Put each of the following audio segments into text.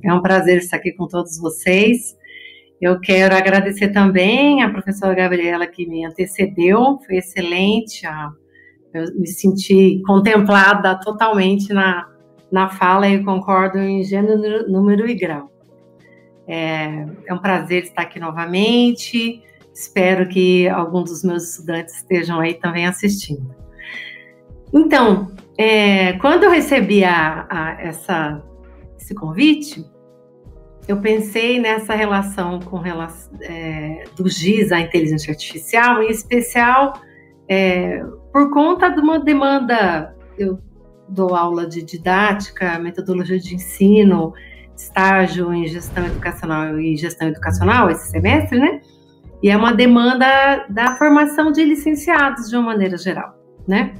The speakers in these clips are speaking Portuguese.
É um prazer estar aqui com todos vocês. Eu quero agradecer também à professora Gabriela que me antecedeu, foi excelente, eu me senti contemplada totalmente na fala e concordo em gênero, número e grau. É um prazer estar aqui novamente, espero que alguns dos meus estudantes estejam aí também assistindo. Então, quando eu recebi esse convite, eu pensei nessa relação do GIS à inteligência artificial, em especial por conta de uma demanda. Eu dou aula de didática, metodologia de ensino, estágio em gestão educacional e gestão educacional esse semestre, né? E é uma demanda da formação de licenciados de uma maneira geral, né?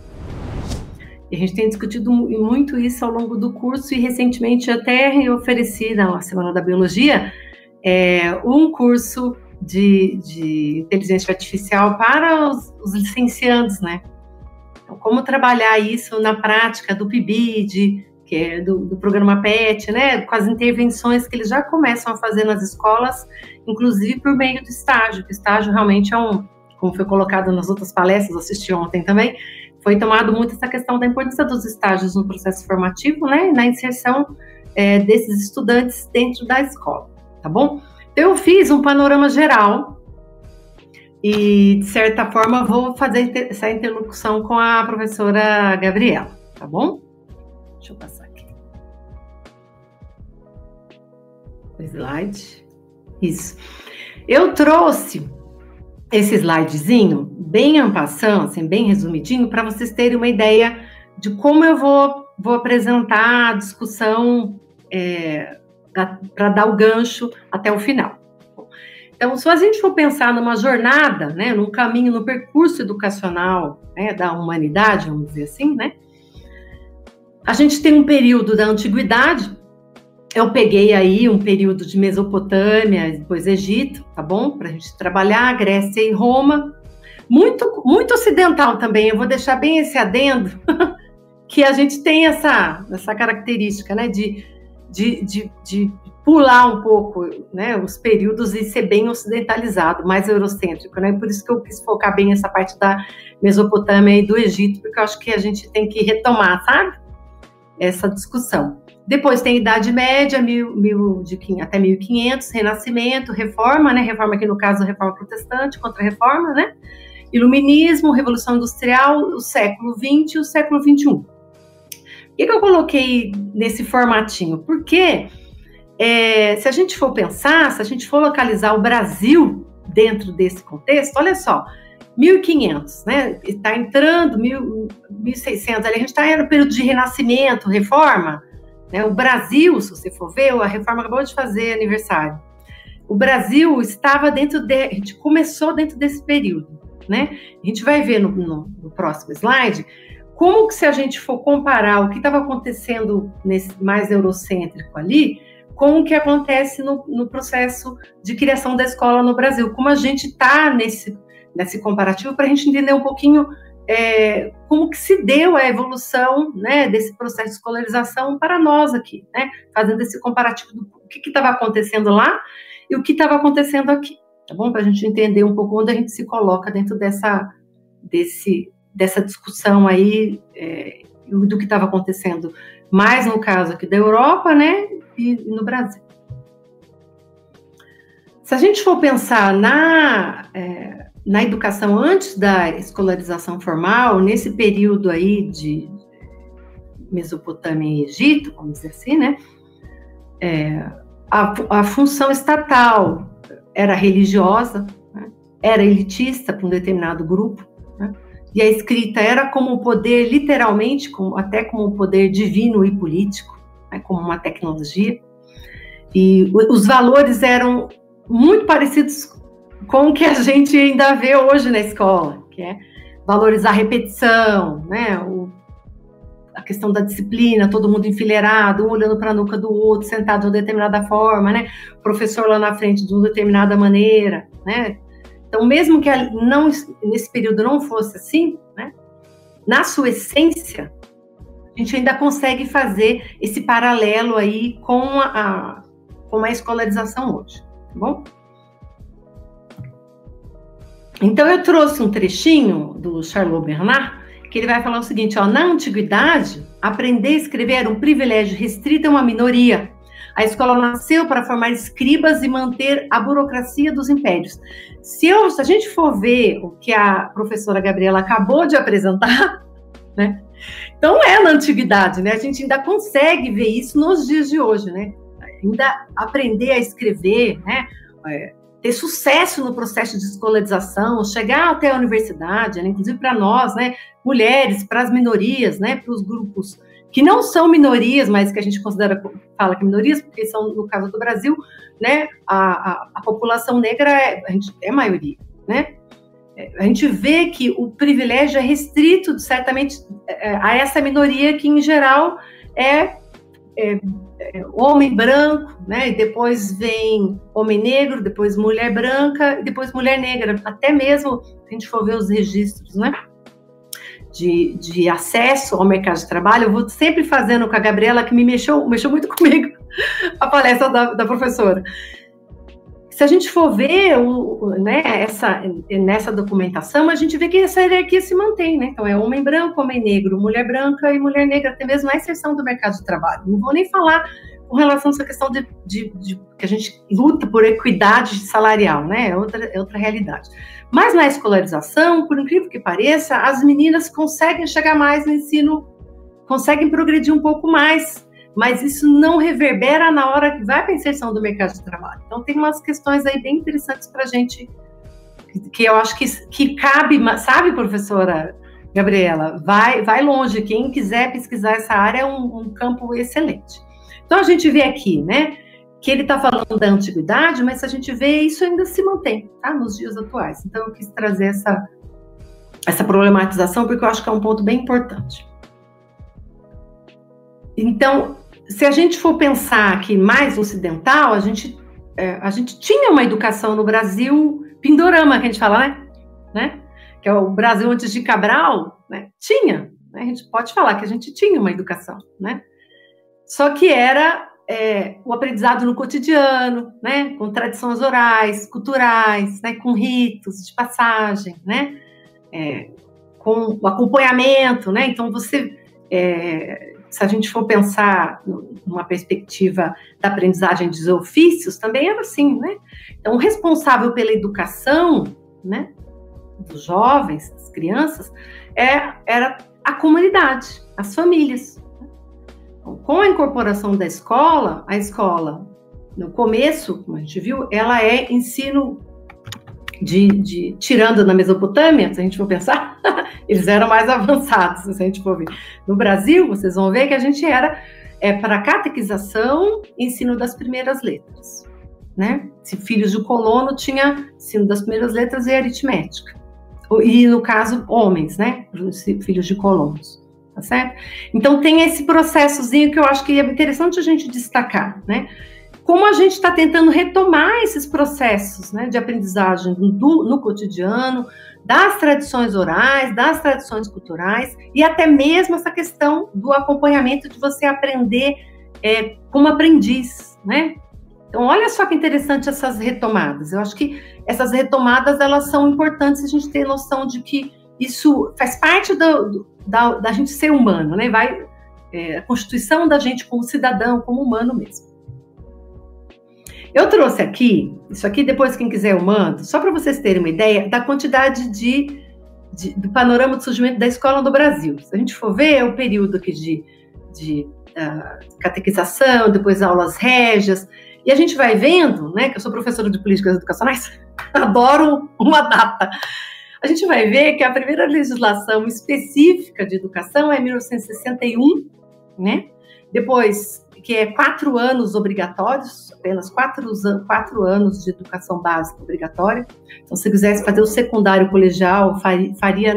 E a gente tem discutido muito isso ao longo do curso e recentemente até ofereci na Semana da Biologia um curso de inteligência artificial para os licenciandos, né? Então, como trabalhar isso na prática do PIBID, que é do programa PET, né? Com as intervenções que eles já começam a fazer nas escolas, inclusive por meio do estágio, que o estágio realmente como foi colocado nas outras palestras, assisti ontem também, foi tomado muito essa questão da importância dos estágios no processo formativo, né, na inserção desses estudantes dentro da escola, tá bom? Então, eu fiz um panorama geral e, de certa forma, vou fazer essa interlocução com a professora Gabriela, tá bom? Deixa eu passar aqui. O slide. Isso. Eu trouxe esse slidezinho, bem en passant, assim, bem resumidinho, para vocês terem uma ideia de como eu vou apresentar a discussão para dar o gancho até o final. Então, se a gente for pensar numa jornada, né, num caminho, no percurso educacional, né, da humanidade, vamos dizer assim, né, a gente tem um período da antiguidade. Eu peguei aí um período de Mesopotâmia, depois Egito, tá bom? Para a gente trabalhar, Grécia e Roma. Muito, muito ocidental também, eu vou deixar bem esse adendo, que a gente tem essa característica, né, de pular um pouco, né, os períodos e ser bem ocidentalizado, mais eurocêntrico, né? Por isso que eu quis focar bem essa parte da Mesopotâmia e do Egito, porque eu acho que a gente tem que retomar, sabe? Essa discussão. Depois tem Idade Média, até 1500, Renascimento, Reforma, né? Reforma aqui no caso, Reforma Protestante, Contra-Reforma, né? Iluminismo, Revolução Industrial, o século XX e o século XXI. Por que eu coloquei nesse formatinho? Porque se a gente for pensar, se a gente for localizar o Brasil dentro desse contexto, olha só, 1500, né? Está entrando 1600, ali a gente está no período de Renascimento, Reforma. O Brasil, se você for ver, a Reforma acabou de fazer aniversário. O Brasil estava a gente começou dentro desse período, né? A gente vai ver no próximo slide como que, se a gente for comparar o que estava acontecendo nesse mais eurocêntrico ali, com o que acontece no processo de criação da escola no Brasil, como a gente está nesse comparativo, para a gente entender um pouquinho como que se deu a evolução, né, desse processo de escolarização para nós aqui, né, fazendo esse comparativo do que estava acontecendo lá e o que estava acontecendo aqui, tá bom? Para a gente entender um pouco onde a gente se coloca dentro dessa discussão aí do que estava acontecendo, mais no caso aqui da Europa, né, e no Brasil. Se a gente for pensar na educação antes da escolarização formal, nesse período aí de Mesopotâmia e Egito, vamos dizer assim, né? A função estatal era religiosa, né? Era elitista para um determinado grupo, né? E a escrita era como um poder, literalmente, até como um poder divino e político, né? Como uma tecnologia. E os valores eram muito parecidos com o que a gente ainda vê hoje na escola, que é valorizar a repetição, né? A questão da disciplina, todo mundo enfileirado, um olhando para a nuca do outro, sentado de uma determinada forma, né? O professor lá na frente de uma determinada maneira, né? Então, mesmo que nesse período não fosse assim, né? Na sua essência, a gente ainda consegue fazer esse paralelo aí com como é a escolarização hoje, tá bom? Então, eu trouxe um trechinho do Charlot Bernard, que ele vai falar o seguinte, ó, na antiguidade, aprender a escrever era um privilégio restrito a uma minoria. A escola nasceu para formar escribas e manter a burocracia dos impérios. Se a gente for ver o que a professora Gabriela acabou de apresentar, né? Então é na antiguidade, né? A gente ainda consegue ver isso nos dias de hoje, né? Ainda aprender a escrever, né? Ter sucesso no processo de escolarização, chegar até a universidade, né? Inclusive para nós, né? Mulheres, para as minorias, né? Para os grupos que não são minorias, mas que a gente fala que minorias, porque são, no caso do Brasil, né? A população negra é maioria, né? A gente vê que o privilégio é restrito, certamente, a essa minoria que, em geral, é homem branco, né? E depois vem homem negro, depois mulher branca, e depois mulher negra. Até mesmo, se a gente for ver os registros, né? De acesso ao mercado de trabalho, eu vou sempre fazendo com a Gabriela, que mexeu muito comigo, a palestra da professora. Se a gente for ver né, nessa documentação, a gente vê que essa hierarquia se mantém, né? Então, é homem branco, homem negro, mulher branca e mulher negra, até mesmo na inserção do mercado de trabalho. Não vou nem falar com relação a essa questão de que a gente luta por equidade salarial, né? É outra realidade. Mas na escolarização, por incrível que pareça, as meninas conseguem chegar mais no ensino, conseguem progredir um pouco mais, mas isso não reverbera na hora que vai para a inserção do mercado de trabalho. Então, tem umas questões aí bem interessantes para a gente, que eu acho que cabe, sabe, professora Gabriela? Vai longe, quem quiser pesquisar essa área é um campo excelente. Então, a gente vê aqui, né, que ele está falando da antiguidade, mas se a gente vê, isso ainda se mantém, tá, nos dias atuais. Então, eu quis trazer essa problematização, porque eu acho que é um ponto bem importante. Então, se a gente for pensar aqui mais ocidental, a gente tinha uma educação no Brasil pindorama, que a gente fala, né? Que é o Brasil antes de Cabral, né? Tinha, né? A gente pode falar que a gente tinha uma educação, né? Só que era o aprendizado no cotidiano, né? Com tradições orais, culturais, né? Com ritos de passagem, né? Com o acompanhamento, né? Então, se a gente for pensar numa perspectiva da aprendizagem dos ofícios, também era assim, né? Então, o responsável pela educação, né, dos jovens, das crianças, era a comunidade, as famílias. Então, com a incorporação da escola, a escola, no começo, como a gente viu, ela é ensino tirando na Mesopotâmia, se a gente for pensar, eles eram mais avançados, se a gente for ver. No Brasil, vocês vão ver que a gente era para catequização, ensino das primeiras letras, né? Se filhos de colono tinha ensino das primeiras letras e aritmética. E, no caso, homens, né? Filhos de colonos, tá certo? Então, tem esse processozinho que eu acho que é interessante a gente destacar, né? Como a gente está tentando retomar esses processos, né, de aprendizagem no cotidiano, das tradições orais, das tradições culturais, e até mesmo essa questão do acompanhamento de você aprender como aprendiz, né? Então, olha só que interessante essas retomadas. Eu acho que essas retomadas, elas são importantes a gente ter noção de que isso faz parte da gente ser humano, né? A constituição da gente como cidadão, como humano mesmo. Eu trouxe aqui, isso aqui depois quem quiser eu mando, só para vocês terem uma ideia da quantidade do panorama de surgimento da escola no Brasil. Se a gente for ver, é o período aqui de catequização, depois aulas régias, e a gente vai vendo, né, que eu sou professora de políticas educacionais, adoro uma data. A gente vai ver que a primeira legislação específica de educação é 1961, né? Depois, que é 4 anos obrigatórios, apenas 4 anos de educação básica obrigatória. Então, se quisesse fazer o secundário colegial, faria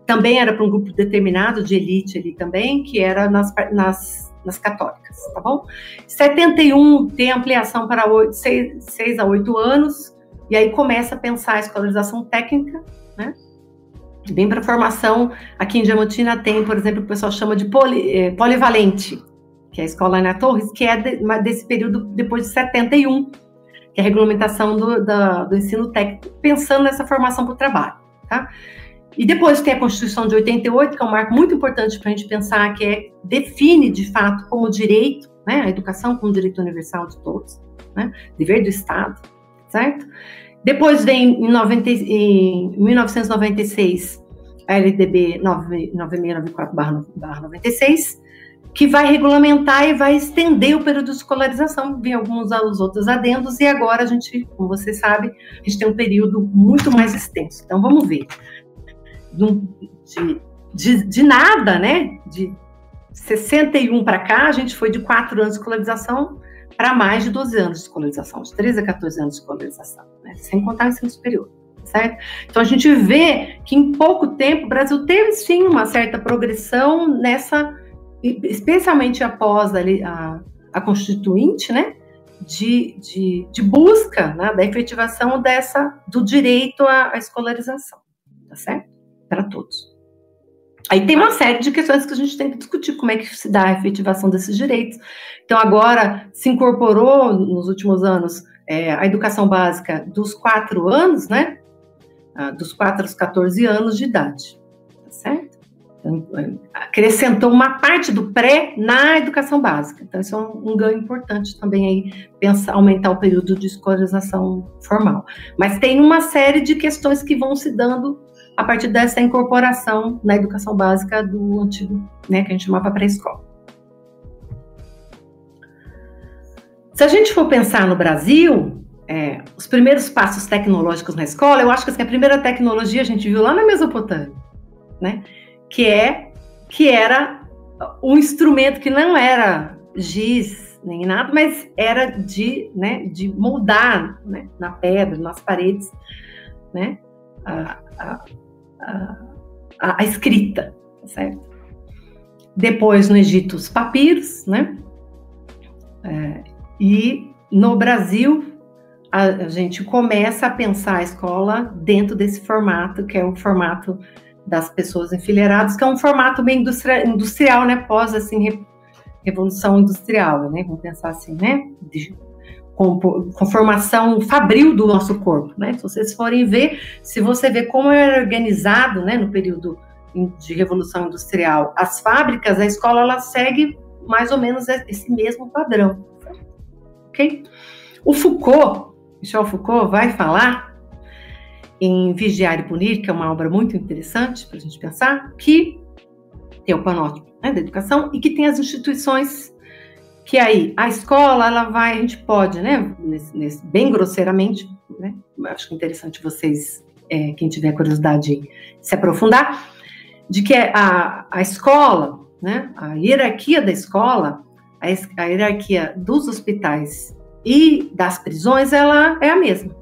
também era para um grupo determinado de elite ali também, que era nas católicas, tá bom? 71 tem ampliação para 6 a 8 anos, e aí começa a pensar a escolarização técnica, né? Bem para formação, aqui em Diamantina tem, por exemplo, o pessoal chama de polivalente, que que é a Escola Ana Torres, que é desse período depois de 71, que é a regulamentação do ensino técnico, pensando nessa formação para o trabalho, tá? E depois tem a Constituição de 88, que é um marco muito importante para a gente pensar, que define, de fato, como direito, né, a educação como direito universal de todos, né, dever do Estado, certo? Depois vem, em 1996, a LDB 9694/96, que vai regulamentar e vai estender o período de escolarização, vem alguns outros adendos, e agora a gente, como você sabe, a gente tem um período muito mais extenso. Então, vamos ver. De nada, né, de 61 para cá, a gente foi de 4 anos de escolarização para mais de 12 anos de escolarização, de 13 a 14 anos de escolarização, né, sem contar o ensino superior, certo? Então, a gente vê que em pouco tempo o Brasil teve, sim, uma certa progressão nessa, especialmente após a Constituinte, né, de busca, né, da efetivação do direito à escolarização, tá certo? Para todos. Aí tem uma série de questões que a gente tem que discutir, como é que se dá a efetivação desses direitos. Então, agora se incorporou, nos últimos anos, a educação básica dos 4 anos, né? Dos 4 aos 14 anos de idade, tá certo? Então, acrescentou uma parte do pré na educação básica. Então, isso é um ganho importante também aí, aumentar o período de escolarização formal. Mas tem uma série de questões que vão se dando a partir dessa incorporação na educação básica do antigo, né, que a gente chamava pré-escola. Se a gente for pensar no Brasil, os primeiros passos tecnológicos na escola, eu acho que assim, a primeira tecnologia a gente viu lá na Mesopotâmia, né, que era um instrumento que não era giz nem nada, mas era de moldar, né, na pedra, nas paredes, né, a escrita, certo? Depois no Egito os papiros, né? E no Brasil a gente começa a pensar a escola dentro desse formato, que é o formato das pessoas enfileiradas, que é um formato bem industrial, né? Pós assim revolução industrial, né? Vamos pensar assim, né? Com formação fabril do nosso corpo, né? Se vocês forem ver, se você vê como era organizado, né, no período de revolução industrial, as fábricas, a escola, ela segue mais ou menos esse mesmo padrão, ok? O Foucault, Michel Foucault, vai falar em Vigiar e Punir, que é uma obra muito interessante para a gente pensar, que tem o panóptico, né, da educação e que tem as instituições. Que aí, a escola, a gente pode, né, bem grosseiramente, né, acho que é interessante vocês, quem tiver curiosidade, se aprofundar, de que a escola, né, a hierarquia da escola, a hierarquia dos hospitais e das prisões, ela é a mesma,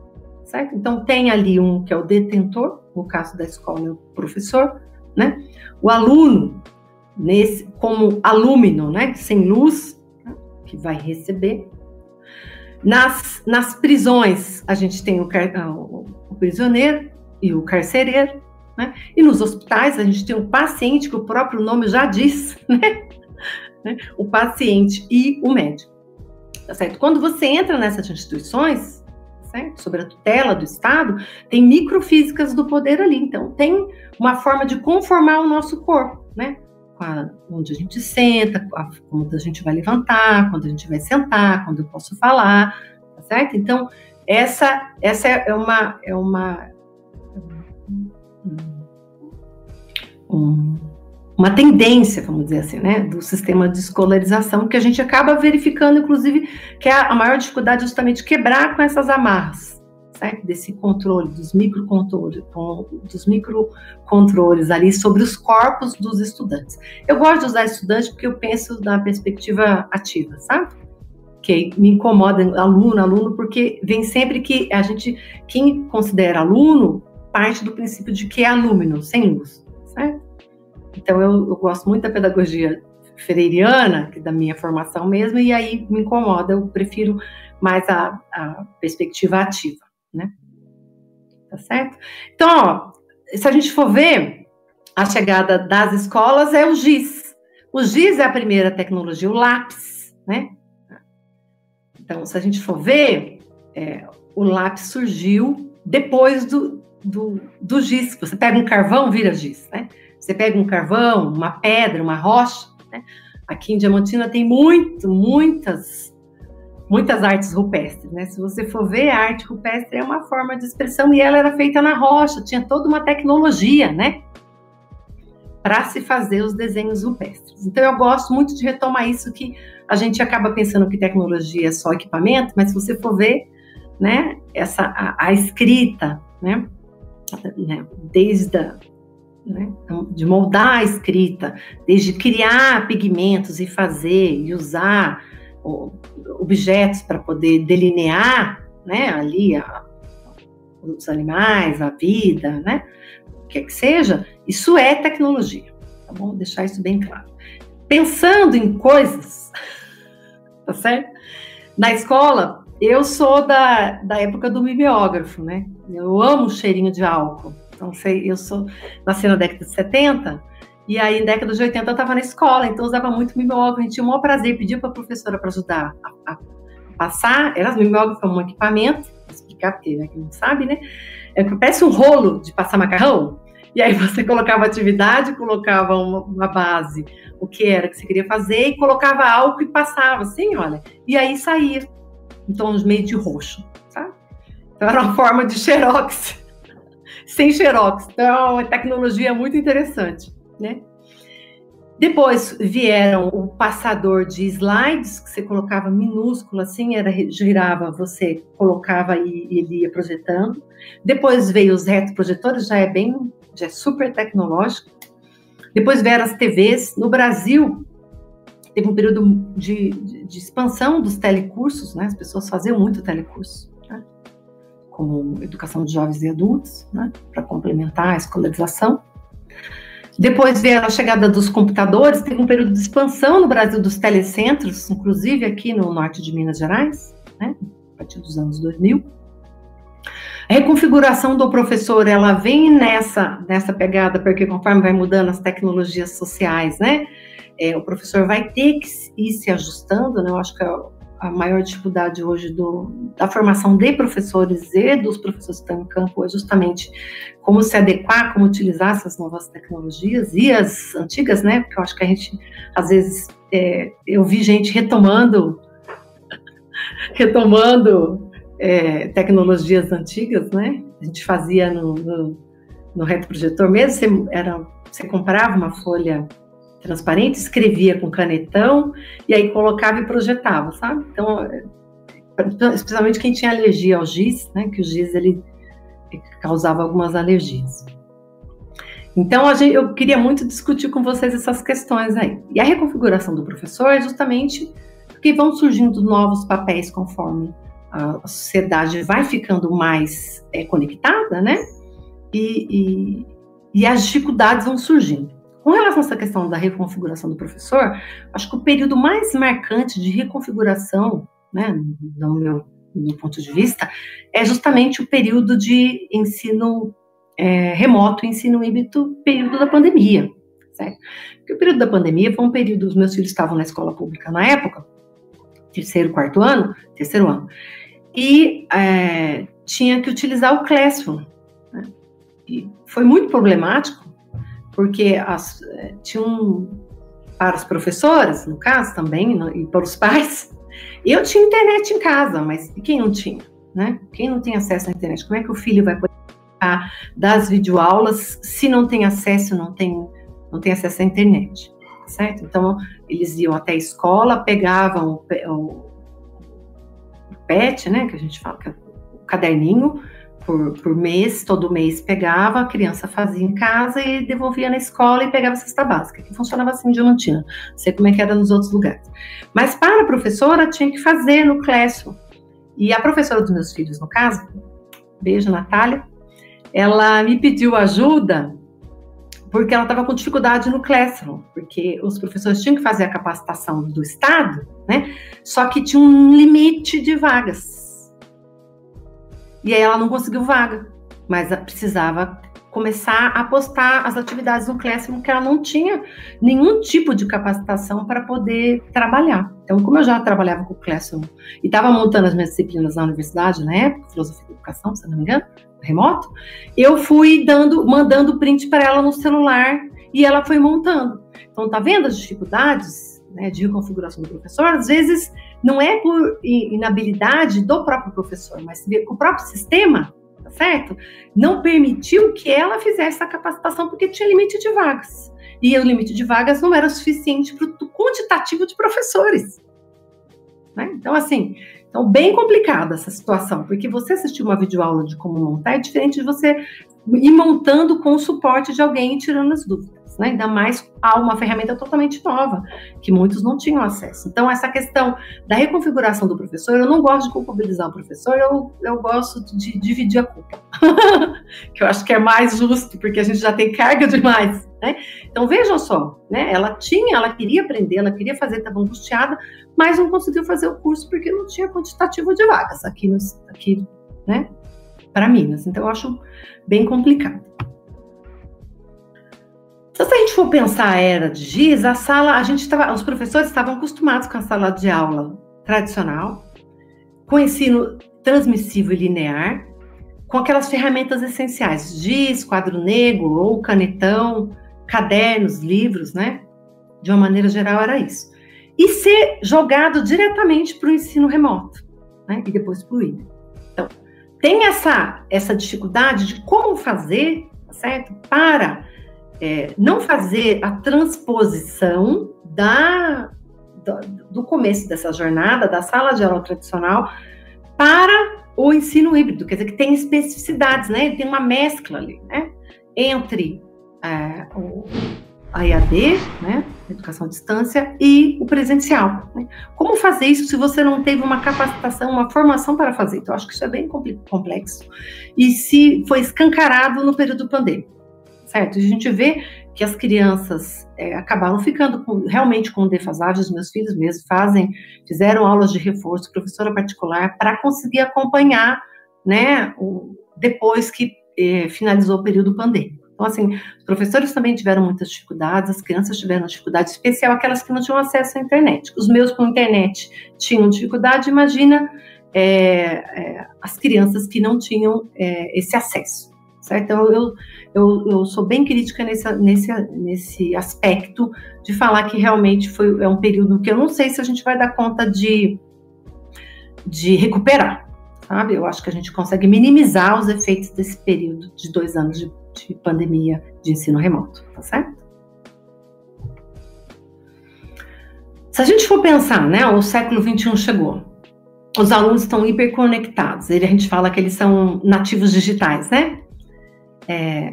certo? Então, tem ali um que é o detentor, no caso da escola é o professor, né, o aluno, como alúmino, né, sem luz, que vai receber. Nas prisões, a gente tem o prisioneiro e o carcereiro, né? E nos hospitais, a gente tem o paciente, que o próprio nome já diz, né? O paciente e o médico. Tá certo? Quando você entra nessas instituições, certo? Sob a tutela do Estado, tem microfísicas do poder ali. Então, tem uma forma de conformar o nosso corpo, né? Onde a gente senta, quando a gente vai levantar, quando a gente vai sentar, quando eu posso falar, tá certo? Então, essa é uma tendência, vamos dizer assim, né, do sistema de escolarização, que a gente acaba verificando, inclusive, que a maior dificuldade é justamente quebrar com essas amarras, certo? Desse controle, dos microcontroles ali sobre os corpos dos estudantes. Eu gosto de usar estudante porque eu penso na perspectiva ativa, sabe? Que me incomoda aluno, porque vem sempre que quem considera aluno, parte do princípio de que é alúmino, sem luz, certo? Então, eu gosto muito da pedagogia freiriana, que é da minha formação mesmo, e aí me incomoda, eu prefiro mais a perspectiva ativa, né? Tá certo? Então, ó, se a gente for ver, a chegada das escolas é o giz. O giz é a primeira tecnologia, o lápis, né? Então, se a gente for ver, o lápis surgiu depois do giz. Você pega um carvão, vira giz, né? Você pega um carvão, uma pedra, uma rocha, né? Aqui em Diamantina tem muitas artes rupestres, né? Se você for ver, a arte rupestre é uma forma de expressão e ela era feita na rocha, tinha toda uma tecnologia, né? Para se fazer os desenhos rupestres. Então, eu gosto muito de retomar isso, que a gente acaba pensando que tecnologia é só equipamento, mas se você for ver, né, a escrita, né, desde de moldar a escrita, desde criar pigmentos e fazer e usar objetos para poder delinear, né, ali os animais, a vida, né, o que seja, isso é tecnologia, tá bom? Deixar isso bem claro. Pensando em coisas, tá certo? Na escola, eu sou da época do mimeógrafo, né? Eu amo o cheirinho de álcool. Então, eu nasci na década de 70, e aí, na década de 80, eu estava na escola, então eu usava muito mimeógrafo. A gente tinha o maior prazer, pedia para a professora para ajudar a passar. Era mimeógrafo, um equipamento, vou explicar porque quem não sabe, né? Parece um rolo de passar macarrão. E aí você colocava atividade, colocava uma base, o que era que você queria fazer, e colocava álcool e passava assim, olha. E aí saía em tons meio de roxo, sabe? Então era uma forma de xerox, sem xerox. Então, é tecnologia muito interessante, né? Depois vieram o passador de slides, que você colocava minúsculo assim, girava, você colocava e ele ia projetando. Depois veio os retroprojetores, já é super tecnológico. Depois vieram as TVs. No Brasil, teve um período de expansão dos telecursos, né? As pessoas faziam muito telecurso, né? Como educação de jovens e adultos, né? Para complementar a escolarização. Depois veio a chegada dos computadores, teve um período de expansão no Brasil dos telecentros, inclusive aqui no norte de Minas Gerais, né? A partir dos anos 2000. A reconfiguração do professor, ela vem nessa pegada, porque conforme vai mudando as tecnologias sociais, né, o professor vai ter que ir se ajustando, né? Eu acho que a maior dificuldade hoje da formação de professores e dos professores que estão em campo é justamente como se adequar, como utilizar essas novas tecnologias e as antigas, né, porque eu acho que a gente, às vezes, eu vi gente retomando tecnologias antigas, né? A gente fazia no retroprojetor mesmo, você comprava uma folha transparente, escrevia com canetão e aí colocava e projetava, sabe? Então, especialmente quem tinha alergia ao giz, né? Que o giz ele causava algumas alergias. Então, eu queria muito discutir com vocês essas questões aí. E a reconfiguração do professor é justamente porque vão surgindo novos papéis conforme a sociedade vai ficando mais conectada, né? E as dificuldades vão surgindo. Com relação a essa questão da reconfiguração do professor, acho que o período mais marcante de reconfiguração, né, do meu ponto de vista, é justamente o período de ensino remoto, ensino híbrido, período da pandemia, certo? Porque o período da pandemia foi um período, os meus filhos estavam na escola pública na época, terceiro ano, e tinha que utilizar o Classroom, né? E foi muito problemático, porque para os professores, no caso também, e para os pais, eu tinha internet em casa, mas quem não tinha, né? Quem não tem acesso à internet, como é que o filho vai poder dar as videoaulas se não tem acesso, não tem acesso à internet, certo? Então, eles iam até a escola, pegavam o PET, né, que a gente fala, que é o caderninho, por mês, todo mês pegava, a criança fazia em casa e devolvia na escola e pegava a cesta básica, que funcionava assim em Diamantina, não sei como é que era nos outros lugares. Mas para a professora, tinha que fazer no Classroom. E a professora dos meus filhos, no caso, beijo, Natália, ela me pediu ajuda porque ela estava com dificuldade no Classroom, porque os professores tinham que fazer a capacitação do Estado, né? Só que tinha um limite de vagas. E aí ela não conseguiu vaga, mas precisava começar a postar as atividades no Classroom, que ela não tinha nenhum tipo de capacitação para poder trabalhar. Então, como eu já trabalhava com o Classroom e estava montando as minhas disciplinas na universidade, na época, filosofia da educação, se não me engano, remoto, eu fui mandando print para ela no celular e ela foi montando. Então, tá vendo as dificuldades, né, de reconfiguração do professor? Às vezes, não é por inabilidade do próprio professor, mas o próprio sistema, tá certo? Não permitiu que ela fizesse a capacitação porque tinha limite de vagas. E o limite de vagas não era suficiente para o quantitativo de professores. Né? Então, assim, bem complicada essa situação, porque você assistir uma videoaula de como montar é diferente de você ir montando com o suporte de alguém e tirando as dúvidas. Né? Ainda mais a uma ferramenta totalmente nova, que muitos não tinham acesso. Então, essa questão da reconfiguração do professor, eu não gosto de culpabilizar o professor, eu gosto de dividir a culpa. Que eu acho que é mais justo, porque a gente já tem carga demais. Né? Então, vejam só, né? Ela queria aprender, ela queria fazer, estava angustiada, mas não conseguiu fazer o curso porque não tinha quantitativo de vagas aqui né? Para Minas. Então, eu acho bem complicado. Então, se a gente for pensar a era de giz, os professores estavam acostumados com a sala de aula tradicional, com ensino transmissivo e linear, com aquelas ferramentas essenciais, giz, quadro negro ou canetão, cadernos, livros, né? De uma maneira geral era isso. E ser jogado diretamente para o ensino remoto, né? E depois para o híbrido. Então, tem essa dificuldade de como fazer, tá certo? Para não fazer a transposição do começo dessa jornada, da sala de aula tradicional, para o ensino híbrido, quer dizer, que tem especificidades, né? Tem uma mescla ali, né? Entre a EAD, né? Educação à distância, e o presencial. Né? Como fazer isso se você não teve uma capacitação, uma formação para fazer? Então, eu acho que isso é bem complexo. E se foi escancarado no período pandêmico. Certo? A gente vê que as crianças acabaram ficando realmente com defasagem. Os meus filhos mesmo fizeram aulas de reforço, professora particular, para conseguir acompanhar, né, depois que finalizou o período pandêmico. Então, assim, os professores também tiveram muitas dificuldades, as crianças tiveram dificuldade, especial aquelas que não tinham acesso à internet. Os meus com internet tinham dificuldade, imagina as crianças que não tinham esse acesso. Certo? Então, eu sou bem crítica nesse aspecto de falar que realmente é um período que eu não sei se a gente vai dar conta de recuperar, sabe? Eu acho que a gente consegue minimizar os efeitos desse período de 2 anos de pandemia de ensino remoto, tá certo? Se a gente for pensar, né, o século XXI chegou, os alunos estão hiperconectados, a gente fala que eles são nativos digitais, né?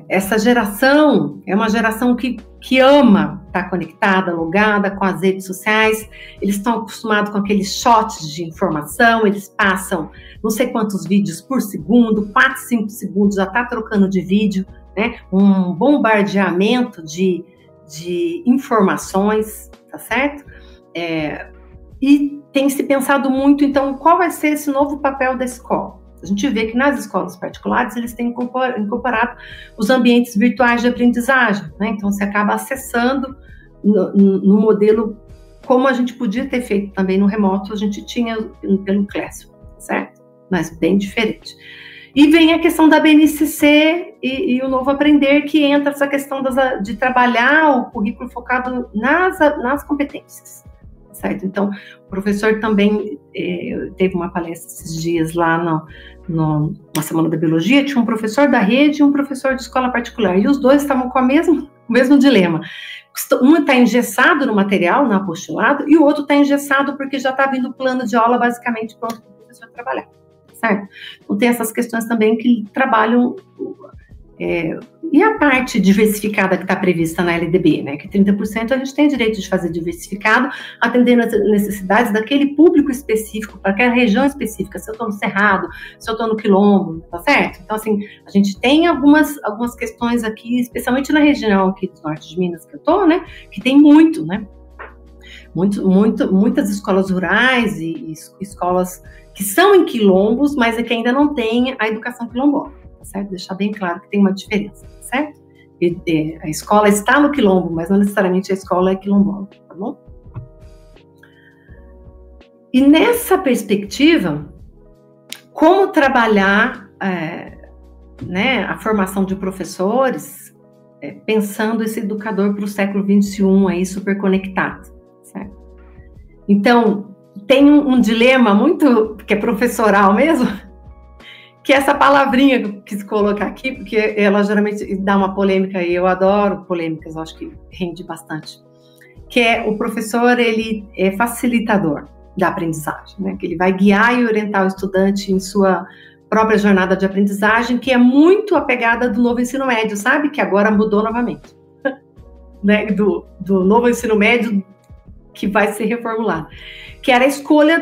Essa geração é uma geração que ama estar conectada, logada com as redes sociais. Eles estão acostumados com aqueles shots de informação, eles passam não sei quantos vídeos por segundo, 4, 5 segundos, já está trocando de vídeo, né? Um bombardeamento de informações, tá certo? E tem se pensado muito, então, qual vai ser esse novo papel da escola? A gente vê que nas escolas particulares eles têm incorporado os ambientes virtuais de aprendizagem, né? Então, você acaba acessando no modelo, como a gente podia ter feito também no remoto, a gente tinha pelo Classroom, certo? Mas bem diferente. E vem a questão da BNCC e o Novo Aprender, que entra essa questão de trabalhar o currículo focado nas competências. Certo? Então, o professor também teve uma palestra esses dias lá na Semana da Biologia, tinha um professor da rede e um professor de escola particular, e os dois estavam com o mesmo dilema. Um está engessado no material, no apostolado, e o outro está engessado porque já está vindo o plano de aula basicamente pronto para o professor trabalhar. Certo? Então, tem essas questões também que trabalham... e a parte diversificada que está prevista na LDB, né, que 30% a gente tem direito de fazer diversificado, atendendo às necessidades daquele público específico, para aquela região específica, se eu estou no Cerrado, se eu estou no Quilombo, tá certo? Então, assim, a gente tem algumas questões aqui, especialmente na região aqui do norte de Minas que eu estou, né, que tem muito, né, muitas escolas rurais e escolas que são em quilombos, mas é que ainda não tem a educação quilombola. certo? Deixar bem claro que tem uma diferença, certo? A escola está no quilombo, mas não necessariamente a escola é quilombola, tá bom? E nessa perspectiva, como trabalhar né, a formação de professores, pensando esse educador para o século XXI aí super conectado, certo? Então, tem um dilema muito, que é professoral mesmo, que é essa palavrinha que eu quis colocar aqui, porque ela geralmente dá uma polêmica, e eu adoro polêmicas, eu acho que rende bastante, que é o professor, ele é facilitador da aprendizagem, né? Que ele vai guiar e orientar o estudante em sua própria jornada de aprendizagem, que é muito apegada do novo ensino médio, sabe? Que agora mudou novamente, né? Do novo ensino médio que vai ser reformulado, que era a escolha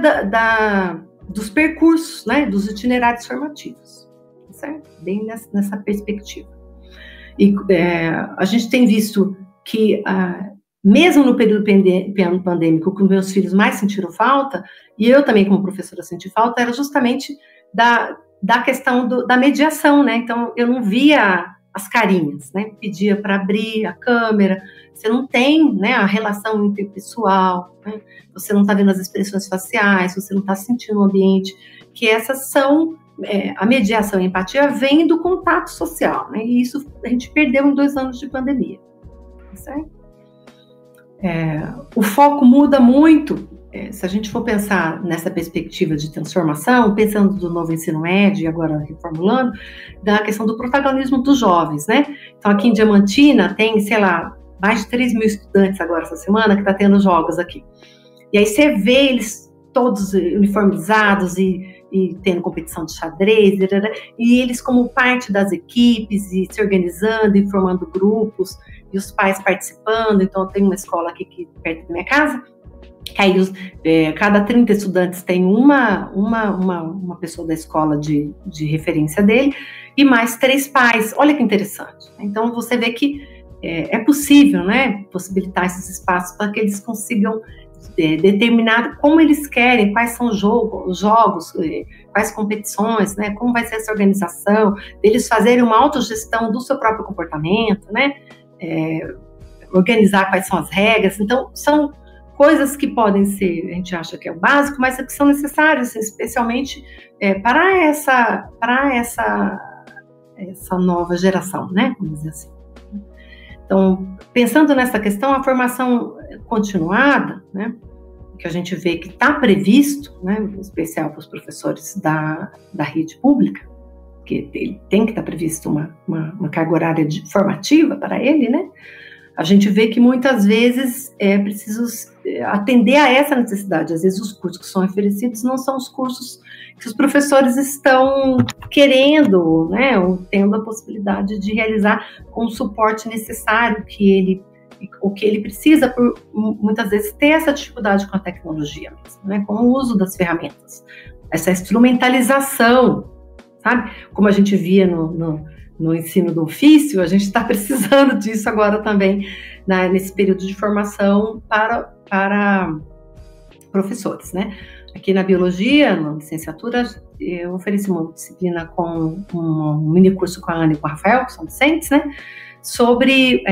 dos percursos, né? Dos itinerários formativos, certo? Bem nessa perspectiva. E a gente tem visto que mesmo no período pandêmico, que os meus filhos mais sentiram falta, e eu também como professora senti falta, era justamente da questão da mediação, né? Então, eu não via as carinhas, né? Pedia para abrir a câmera, você não tem, né, a relação interpessoal, né? Você não está vendo as expressões faciais, você não está sentindo o ambiente, que essas são... a mediação e a empatia vem do contato social, né? E isso a gente perdeu em 2 anos de pandemia, certo? O foco muda muito, se a gente for pensar nessa perspectiva de transformação, pensando do novo ensino médio e agora reformulando, da questão do protagonismo dos jovens, né? Então, aqui em Diamantina tem, sei lá, mais de 3 mil estudantes agora essa semana que está tendo jogos aqui. E aí você vê eles todos uniformizados e tendo competição de xadrez, e eles como parte das equipes, e se organizando, e formando grupos, e os pais participando. Então, tem uma escola aqui perto da minha casa, que aí cada 30 estudantes tem uma pessoa da escola de referência dele, e mais 3 pais. Olha que interessante. Então, você vê que é possível, né, possibilitar esses espaços para que eles consigam determinar como eles querem, quais são os jogos, quais competições, né, como vai ser essa organização, eles fazerem uma autogestão do seu próprio comportamento, né, organizar quais são as regras. Então, são coisas que podem ser, a gente acha que é o básico, mas que são necessárias, especialmente para essa nova geração, né, vamos dizer assim. Então, pensando nessa questão, a formação continuada, né, que a gente vê que está previsto, né, em especial para os professores da rede pública, que ele tem que estar previsto uma carga horária formativa para ele, né, a gente vê que muitas vezes é preciso atender a essa necessidade. Às vezes os cursos que são oferecidos não são os cursos que os professores estão querendo, né, ou tendo a possibilidade de realizar com o suporte necessário que ele precisa, por muitas vezes ter essa dificuldade com a tecnologia mesmo, né, com o uso das ferramentas, essa instrumentalização, sabe? Como a gente via no ensino do ofício, a gente está precisando disso agora também, né, nesse período de formação para professores, né? Aqui na biologia, na licenciatura, eu ofereci uma disciplina com um mini curso com a Ana e com o Rafael, que são docentes, né? Sobre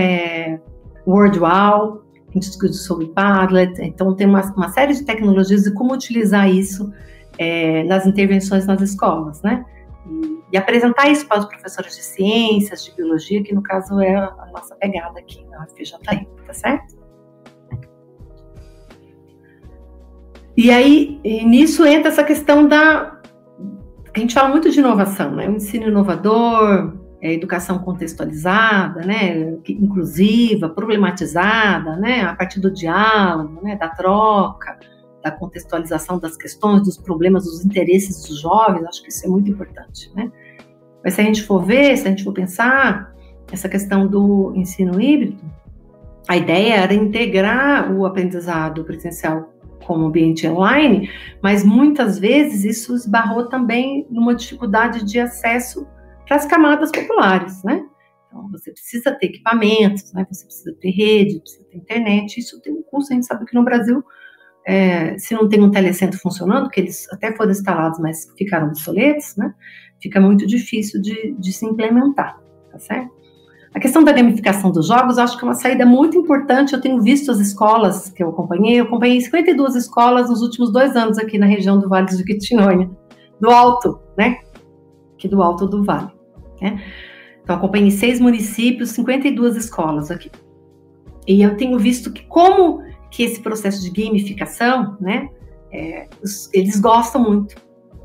WordWall, a gente discute sobre Padlet. Então tem uma série de tecnologias e como utilizar isso nas intervenções nas escolas, né? E apresentar isso para os professores de ciências, de biologia, que no caso é a nossa pegada aqui na UFJM, tá certo? E aí, nisso entra essa questão que a gente fala muito de inovação, né? O ensino inovador, educação contextualizada, né? Inclusiva, problematizada, né? A partir do diálogo, né? Da troca, da contextualização das questões, dos problemas, dos interesses dos jovens. Acho que isso é muito importante, né? Mas se a gente for pensar essa questão do ensino híbrido, a ideia era integrar o aprendizado presencial como ambiente online, mas muitas vezes isso esbarrou também numa dificuldade de acesso para as camadas populares, né? Então, você precisa ter equipamentos, né? Você precisa ter rede, precisa ter internet, isso tem um custo, a gente sabe que no Brasil se não tem um telecentro funcionando, que eles até foram instalados, mas ficaram obsoletos, né? Fica muito difícil de se implementar, tá certo? A questão da gamificação dos jogos, eu acho que é uma saída muito importante. Eu tenho visto as escolas que eu acompanhei 52 escolas nos últimos 2 anos aqui na região do Vale do Jequitinhonha, do Alto, né? Aqui do Alto do Vale, né? Então, acompanhei 6 municípios, 52 escolas aqui. E eu tenho visto que como que esse processo de gamificação, né? Eles gostam muito,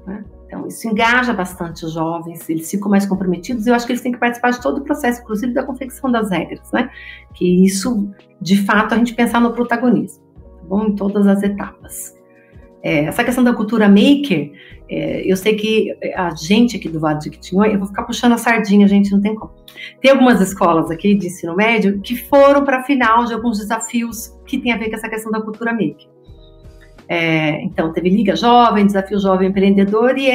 né? Então, isso engaja bastante os jovens, eles ficam mais comprometidos, e eu acho que eles têm que participar de todo o processo, inclusive da confecção das regras, né? Que isso, de fato, a gente pensar no protagonismo, tá bom? Em todas as etapas. Essa questão da cultura maker, eu sei que a gente aqui do Vale do Jequitinhonha, eu vou ficar puxando a sardinha, gente, não tem como. Tem algumas escolas aqui de ensino médio que foram para a final de alguns desafios que tem a ver com essa questão da cultura maker. Então, teve Liga Jovem, Desafio Jovem Empreendedor, e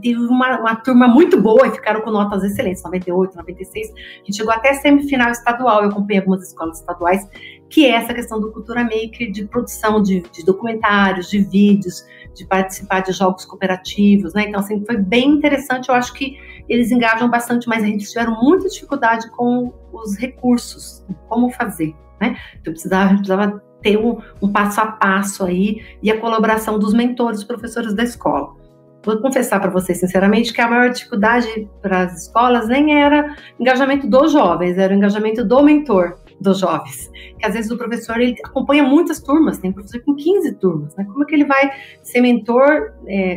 teve uma turma muito boa, e ficaram com notas excelentes, 98, 96, que chegou até semifinal estadual. Eu acompanhei algumas escolas estaduais, que é essa questão do Cultura Maker, de produção de documentários, de vídeos, de participar de jogos cooperativos, né? Então, assim, foi bem interessante. Eu acho que eles engajam bastante, mas eles tiveram muita dificuldade com os recursos, como fazer, né? Então, precisava ter um passo a passo aí, e a colaboração dos mentores, professores da escola. Vou confessar para vocês, sinceramente, que a maior dificuldade para as escolas nem era o engajamento dos jovens, era o engajamento do mentor dos jovens. Que às vezes o professor, ele acompanha muitas turmas, tem professor com 15 turmas, né? Como é que ele vai ser mentor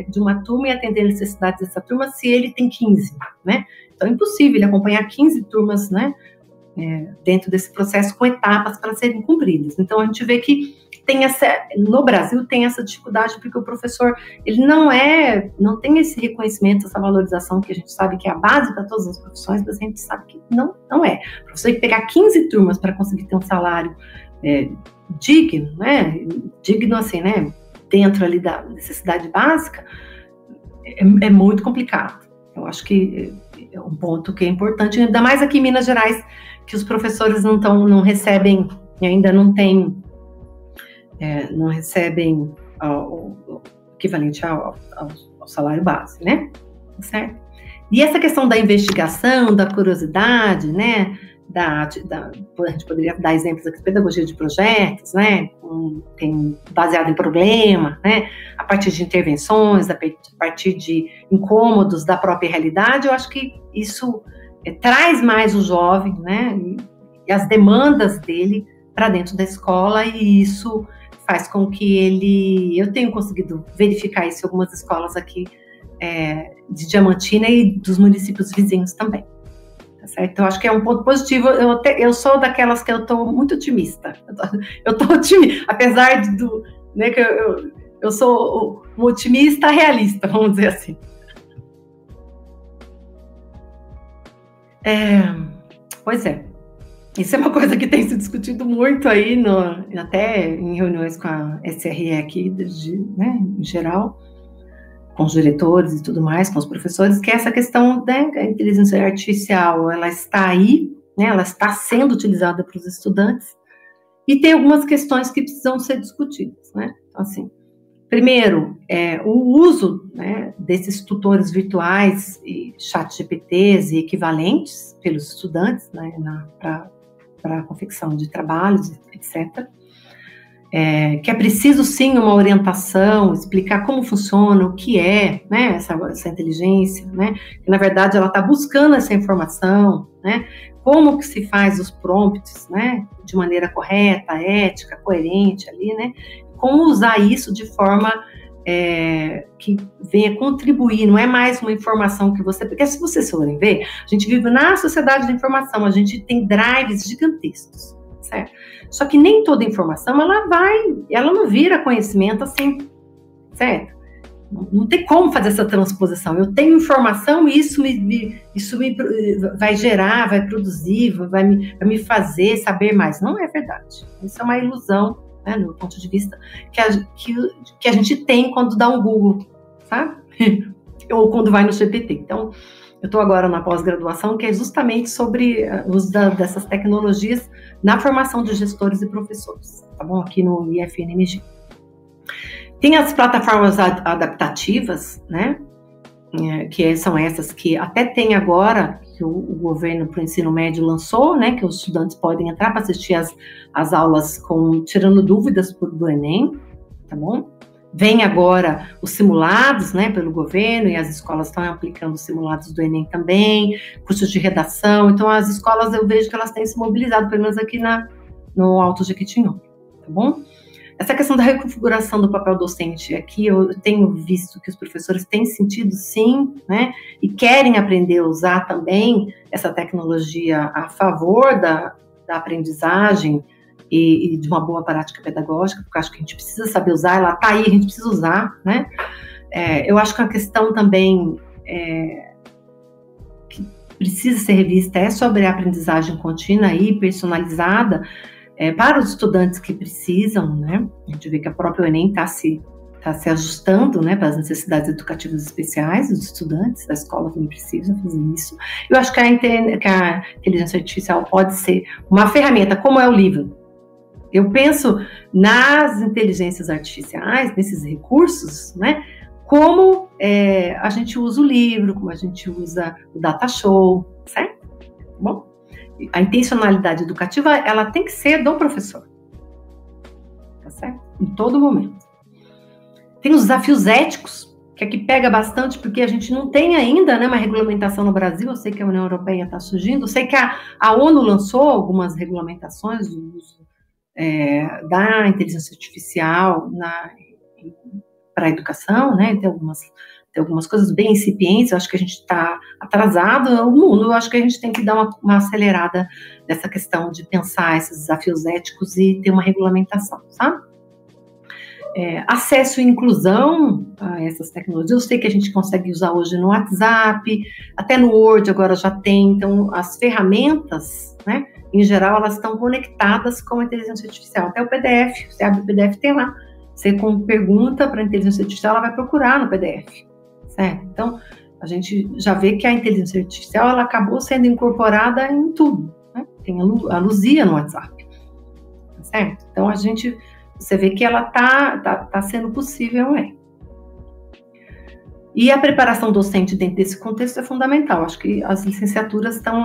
de uma turma e atender as necessidades dessa turma se ele tem 15, né? Então é impossível ele acompanhar 15 turmas, né? Dentro desse processo, com etapas para serem cumpridas. Então, a gente vê que no Brasil tem essa dificuldade, porque o professor, ele não tem esse reconhecimento, essa valorização, que a gente sabe que é a base para todas as profissões, mas a gente sabe que não é. O professor tem que pegar 15 turmas para conseguir ter um salário digno, né? Digno assim, né? Dentro ali da necessidade básica, é muito complicado. Eu acho que é um ponto que é importante, ainda mais aqui em Minas Gerais, que os professores não recebem, ainda não recebem o equivalente ao salário base, né? Certo? E essa questão da investigação, da curiosidade, né? A gente poderia dar exemplos aqui, pedagogia de projetos, né? Baseado em problema, né? A partir de intervenções, a partir de incômodos da própria realidade. Eu acho que isso traz mais o jovem, né? E as demandas dele para dentro da escola, e isso faz com que eu tenho conseguido verificar isso em algumas escolas aqui de Diamantina e dos municípios vizinhos também. Tá certo? Então, acho que é um ponto positivo. Eu sou daquelas que eu estou muito otimista. Eu estou otimista, apesar né, que eu sou um otimista realista, vamos dizer assim. Pois é. Isso é uma coisa que tem se discutido muito aí, até em reuniões com a SRE aqui, né, em geral, com os diretores e tudo mais, com os professores, que é essa questão da inteligência artificial. Ela está aí, né, ela está sendo utilizada para os estudantes, e tem algumas questões que precisam ser discutidas, né? Então, assim, primeiro, o uso, né, desses tutores virtuais e chat GPTs e equivalentes pelos estudantes, né, para a confecção de trabalhos, etc. Que é preciso, sim, uma orientação, explicar como funciona, o que é, né, essa inteligência, né, que, na verdade, ela está buscando essa informação, né, como que se faz os prompts, né, de maneira correta, ética, coerente ali, né, como usar isso de forma que venha contribuir, não é mais uma informação que porque se vocês forem ver, a gente vive na sociedade da informação, a gente tem drives gigantescos, certo? Só que nem toda informação, ela não vira conhecimento assim, certo? Não tem como fazer essa transposição. Eu tenho informação e isso vai gerar, vai produzir, vai me fazer saber mais. Não é verdade. Isso é uma ilusão, né, no ponto de vista que a gente tem quando dá um Google, sabe? Ou quando vai no GPT. Então, eu estou agora na pós-graduação, que é justamente sobre o uso dessas tecnologias na formação de gestores e professores, tá bom? Aqui no IFNMG. Tem as plataformas adaptativas, né? Que são essas que até tem agora, que o governo para o ensino médio lançou, né? Que os estudantes podem entrar para assistir as aulas tirando dúvidas do Enem, tá bom? Vem agora os simulados, né, pelo governo, e as escolas estão aplicando os simulados do Enem também, cursos de redação. Então, as escolas, eu vejo que elas têm se mobilizado, pelo menos aqui no Alto Jequitinhonha, tá bom? Essa questão da reconfiguração do papel docente, aqui eu tenho visto que os professores têm sentido, sim, né, e querem aprender a usar também essa tecnologia a favor da aprendizagem, e de uma boa prática pedagógica, porque eu acho que a gente precisa saber usar, ela está aí, a gente precisa usar, né? Eu acho que a questão também que precisa ser revista é sobre a aprendizagem contínua e personalizada para os estudantes que precisam, né? A gente vê que a própria Enem está se ajustando, né, para as necessidades educativas especiais dos estudantes, a escola também precisa fazer isso. Eu acho que a inteligência artificial pode ser uma ferramenta, como é o livro. Eu penso nas inteligências artificiais, nesses recursos, né, como a gente usa o livro, como a gente usa o data show, certo? Bom, a intencionalidade educativa, ela tem que ser do professor, tá certo? Em todo momento. Tem os desafios éticos, que aqui pega bastante, porque a gente não tem ainda, né, uma regulamentação no Brasil. Eu sei que a União Europeia está surgindo, eu sei que a ONU lançou algumas regulamentações do uso da inteligência artificial para a educação, né? Tem algumas coisas bem incipientes. Eu acho que a gente está atrasado. O mundo, eu acho que a gente tem que dar uma acelerada nessa questão de pensar esses desafios éticos e ter uma regulamentação, sabe? Acesso e inclusão a essas tecnologias. Eu sei que a gente consegue usar hoje no WhatsApp, até no Word agora já tem. Então, as ferramentas, né, em geral, elas estão conectadas com a inteligência artificial. Até o PDF, você abre o PDF, tem lá. Você pergunta para a inteligência artificial, ela vai procurar no PDF, certo? Então, a gente já vê que a inteligência artificial, ela acabou sendo incorporada em tudo, né? Tem a Luzia no WhatsApp, certo? Então, você vê que ela tá sendo possível, E a preparação docente dentro desse contexto é fundamental. Acho que as licenciaturas estão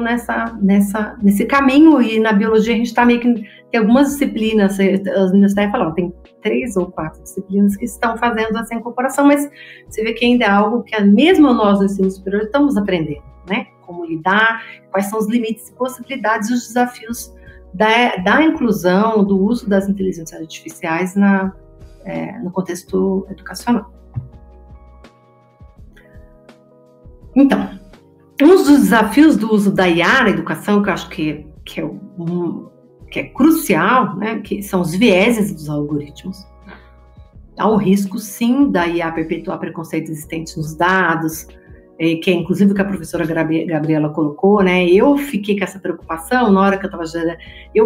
nesse caminho, e na biologia a gente está meio que tem algumas disciplinas, as universidades falam, tem 3 ou 4 disciplinas que estão fazendo essa incorporação, mas você vê que ainda é algo que mesmo nós no ensino superior estamos aprendendo, né? Como lidar, quais são os limites, possibilidades e os desafios da inclusão, do uso das inteligências artificiais no contexto educacional. Então, um dos desafios do uso da IA na educação, que eu acho que é crucial, né, que são os vieses dos algoritmos. Há o risco, sim, da IA perpetuar preconceitos existentes nos dados, que é inclusive o que a professora Gabriela colocou, né? Eu fiquei com essa preocupação na hora que eu estava gerando. Eu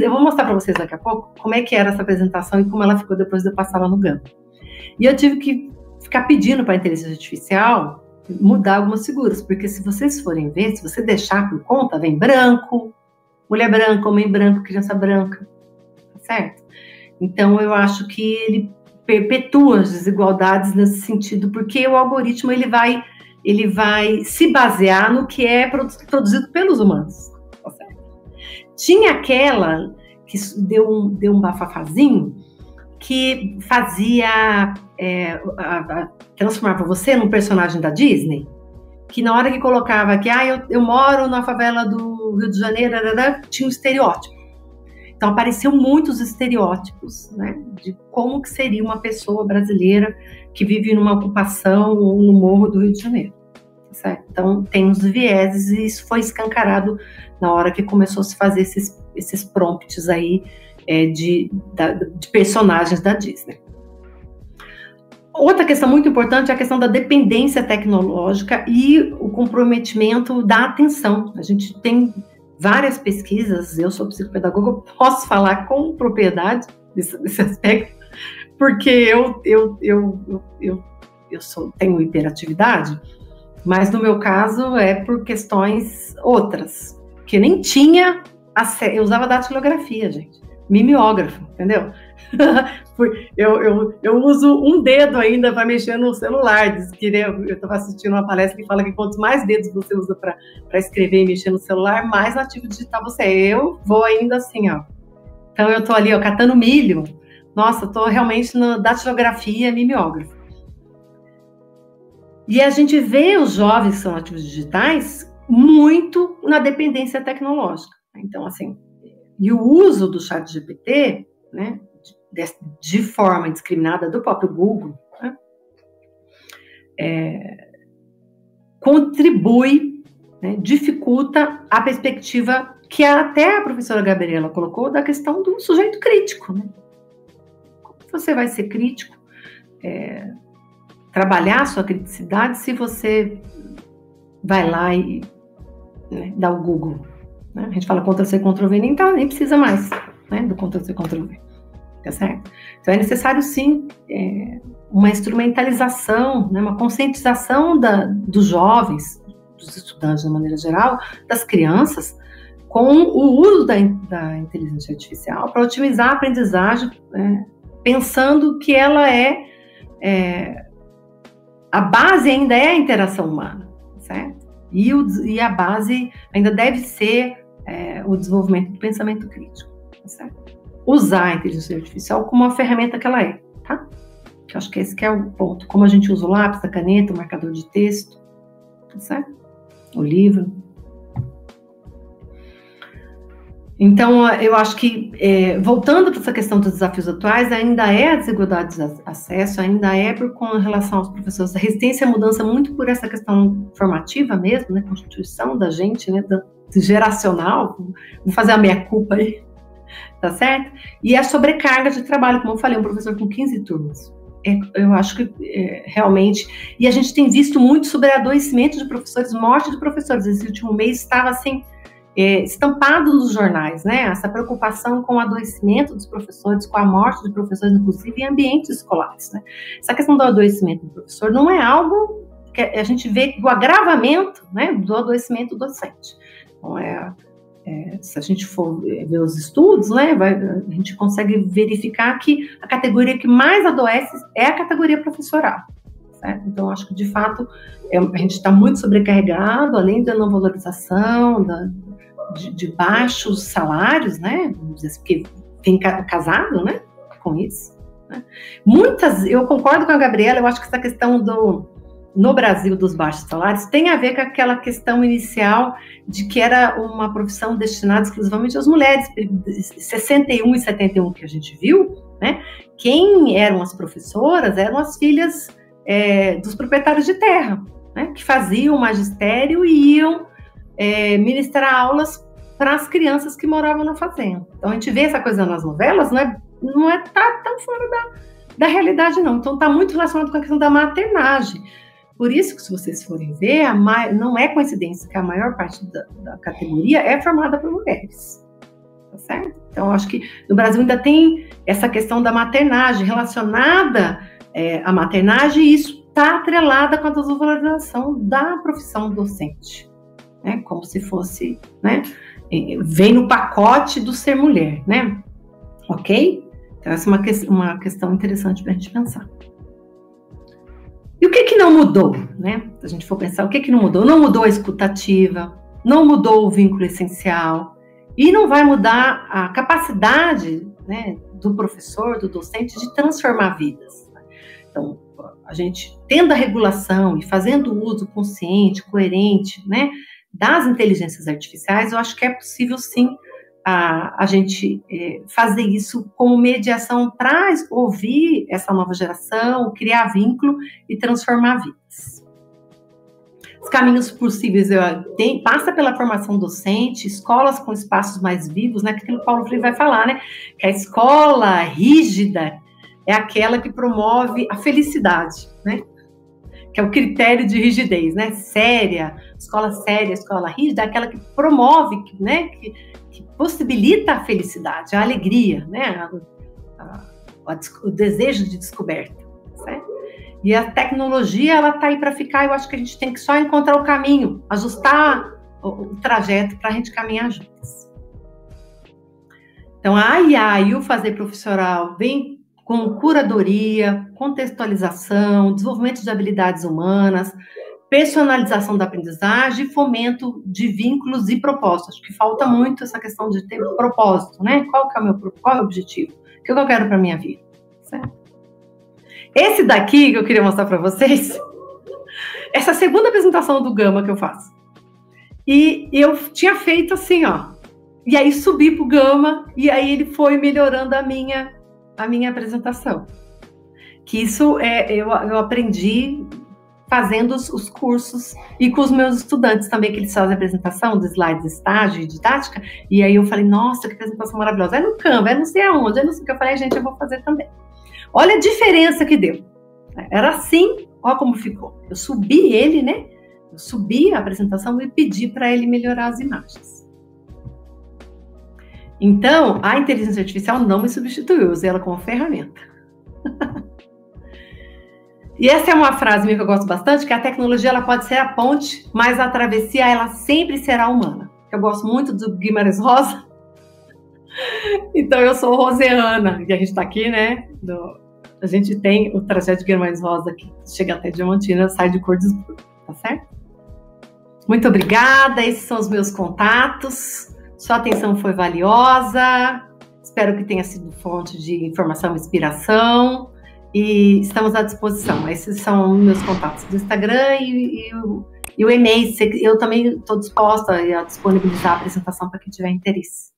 vou mostrar para vocês daqui a pouco como é que era essa apresentação e como ela ficou depois de eu passar lá no GAM. E eu tive que ficar pedindo para a inteligência artificial mudar algumas figuras, porque se vocês forem ver, se você deixar por conta, vem branco, mulher branca, homem branco, criança branca, certo? Então, eu acho que ele perpetua as desigualdades nesse sentido, porque o algoritmo, ele vai se basear no que é produzido pelos humanos, tá certo? Tinha aquela que deu um bafafazinho, que fazia, transformava você num personagem da Disney, que na hora que colocava que eu moro na favela do Rio de Janeiro, tinha um estereótipo. Então, apareceu muitos estereótipos, né, de como que seria uma pessoa brasileira que vive numa ocupação ou no morro do Rio de Janeiro, certo? Então, tem os vieses, e isso foi escancarado na hora que começou a se fazer esses prompts aí, de personagens da Disney. Outra questão muito importante é a questão da dependência tecnológica e o comprometimento da atenção. A gente tem várias pesquisas, eu sou psicopedagoga, eu posso falar com propriedade desse aspecto, porque eu tenho hiperatividade, mas no meu caso é por questões outras, que nem tinha, eu usava datilografia, gente. Mimeógrafo, entendeu? Eu uso um dedo ainda para mexer no celular. Diz que, né, eu estava assistindo uma palestra que fala que quanto mais dedos você usa para escrever e mexer no celular, mais nativo digital você é. Eu vou ainda assim, ó. Então eu estou ali, ó, catando milho. Nossa, estou realmente na datilografia mimeógrafa. E a gente vê os jovens que são nativos digitais muito na dependência tecnológica. Então, assim, e o uso do ChatGPT, né, de forma indiscriminada do próprio Google, né, contribui, né, dificulta a perspectiva que até a professora Gabriela colocou da questão do sujeito crítico. Né? Como você vai ser crítico, trabalhar a sua criticidade se você vai lá e, né, dá o Google? Né? A gente fala Ctrl+C, Ctrl+V, nem precisa mais, né, do Ctrl+C, Ctrl+V. Tá certo? Então é necessário sim uma instrumentalização, né, uma conscientização dos jovens, dos estudantes de maneira geral, das crianças, com o uso da inteligência artificial para otimizar a aprendizagem, né, pensando que ela a base ainda é a interação humana, certo? E a base ainda deve ser o desenvolvimento do pensamento crítico, tá certo? Usar a inteligência artificial como uma ferramenta que ela é, tá? Que eu acho que esse que é o ponto. Como a gente usa o lápis, a caneta, o marcador de texto, tá certo? O livro. Então, eu acho que, voltando para essa questão dos desafios atuais, ainda é a desigualdade de acesso, ainda é com relação aos professores, a resistência à mudança muito por essa questão formativa mesmo, né? Constituição da gente, né? Geracional, vou fazer a meia-culpa aí. Tá certo? E a sobrecarga de trabalho, como eu falei, um professor com 15 turmas. Eu acho que realmente... E a gente tem visto muito sobre adoecimento de professores, morte de professores. Esse último mês estava assim, estampado nos jornais, né? Essa preocupação com o adoecimento dos professores, com a morte de professores, inclusive em ambientes escolares, né? Essa questão do adoecimento do professor não é algo que a gente vê o agravamento, né, do adoecimento docente. Então, se a gente for ver os estudos, né, a gente consegue verificar que a categoria que mais adoece é a categoria professoral. Certo? Então, acho que, de fato, a gente está muito sobrecarregado, além da não valorização, de baixos salários, né, vamos dizer assim, porque vem casado, né, com isso. Né? Eu concordo com a Gabriela, eu acho que essa questão no Brasil, dos baixos salários, tem a ver com aquela questão inicial de que era uma profissão destinada exclusivamente às mulheres, 61 e 71 que a gente viu, né? Quem eram as professoras eram as filhas dos proprietários de terra, né? Que faziam magistério e iam ministrar aulas para as crianças que moravam na fazenda. Então a gente vê essa coisa nas novelas, não é tão fora da realidade, não. Então está muito relacionado com a questão da maternagem. Por isso que, se vocês forem ver, não é coincidência que a maior parte da categoria é formada por mulheres. Tá certo? Então, eu acho que no Brasil ainda tem essa questão da maternagem relacionada à maternagem, e isso está atrelada com a desvalorização da profissão docente. Né? Como se fosse, né? Vem no pacote do ser mulher, né? Ok? Então, essa é uma questão interessante para a gente pensar. E o que não mudou, né? Se a gente for pensar, o que não mudou? Não mudou a escutativa, não mudou o vínculo essencial, e não vai mudar a capacidade, né, do professor, do docente, de transformar vidas. Então, a gente tendo a regulação e fazendo o uso consciente, coerente, né, das inteligências artificiais, eu acho que é possível, sim, a gente fazer isso como mediação para ouvir essa nova geração, criar vínculo e transformar vidas. Os caminhos possíveis passa pela formação docente, escolas com espaços mais vivos, né? Aquilo que o Paulo Freire vai falar, né? Que a escola rígida é aquela que promove a felicidade, né? Que é o critério de rigidez, né? Séria, escola rígida é aquela que promove, né? Que possibilita a felicidade, a alegria, né? O desejo de descoberta, certo? E a tecnologia, ela está aí para ficar. Eu acho que a gente tem que só encontrar o caminho, ajustar o trajeto para a gente caminhar juntos. Então, a IA e o fazer profissional vem com curadoria, contextualização, desenvolvimento de habilidades humanas, personalização da aprendizagem e fomento de vínculos e propósitos. Acho que falta muito essa questão de ter um propósito, né? Qual é o objetivo? O que eu quero para a minha vida? Certo? Esse daqui que eu queria mostrar para vocês, essa segunda apresentação do Gama que eu faço. E eu tinha feito assim, ó. E aí subi pro Gama e aí ele foi melhorando a minha apresentação. Que isso eu aprendi fazendo os cursos e com os meus estudantes também, que eles fazem apresentação de slides, estágio e didática, e aí eu falei, nossa, que apresentação maravilhosa, é no Canva, é não sei aonde, é não sei o que, eu falei, gente, eu vou fazer também. Olha a diferença que deu. Era assim, olha como ficou. Eu subi ele, né? Eu subi a apresentação e pedi para ele melhorar as imagens. Então, a inteligência artificial não me substituiu, eu usei ela como ferramenta. E essa é uma frase minha que eu gosto bastante, que a tecnologia ela pode ser a ponte, mas a travessia ela sempre será humana. Eu gosto muito do Guimarães Rosa, então eu sou roseana, e a gente está aqui, né? A gente tem o trajeto de Guimarães Rosa que chega até Diamantina, sai de Cordesburgo, tá certo? Muito obrigada, esses são os meus contatos, sua atenção foi valiosa, espero que tenha sido fonte de informação e inspiração. E estamos à disposição. Esses são meus contatos do Instagram e o e-mail. Eu também estou disposta a disponibilizar a apresentação para quem tiver interesse.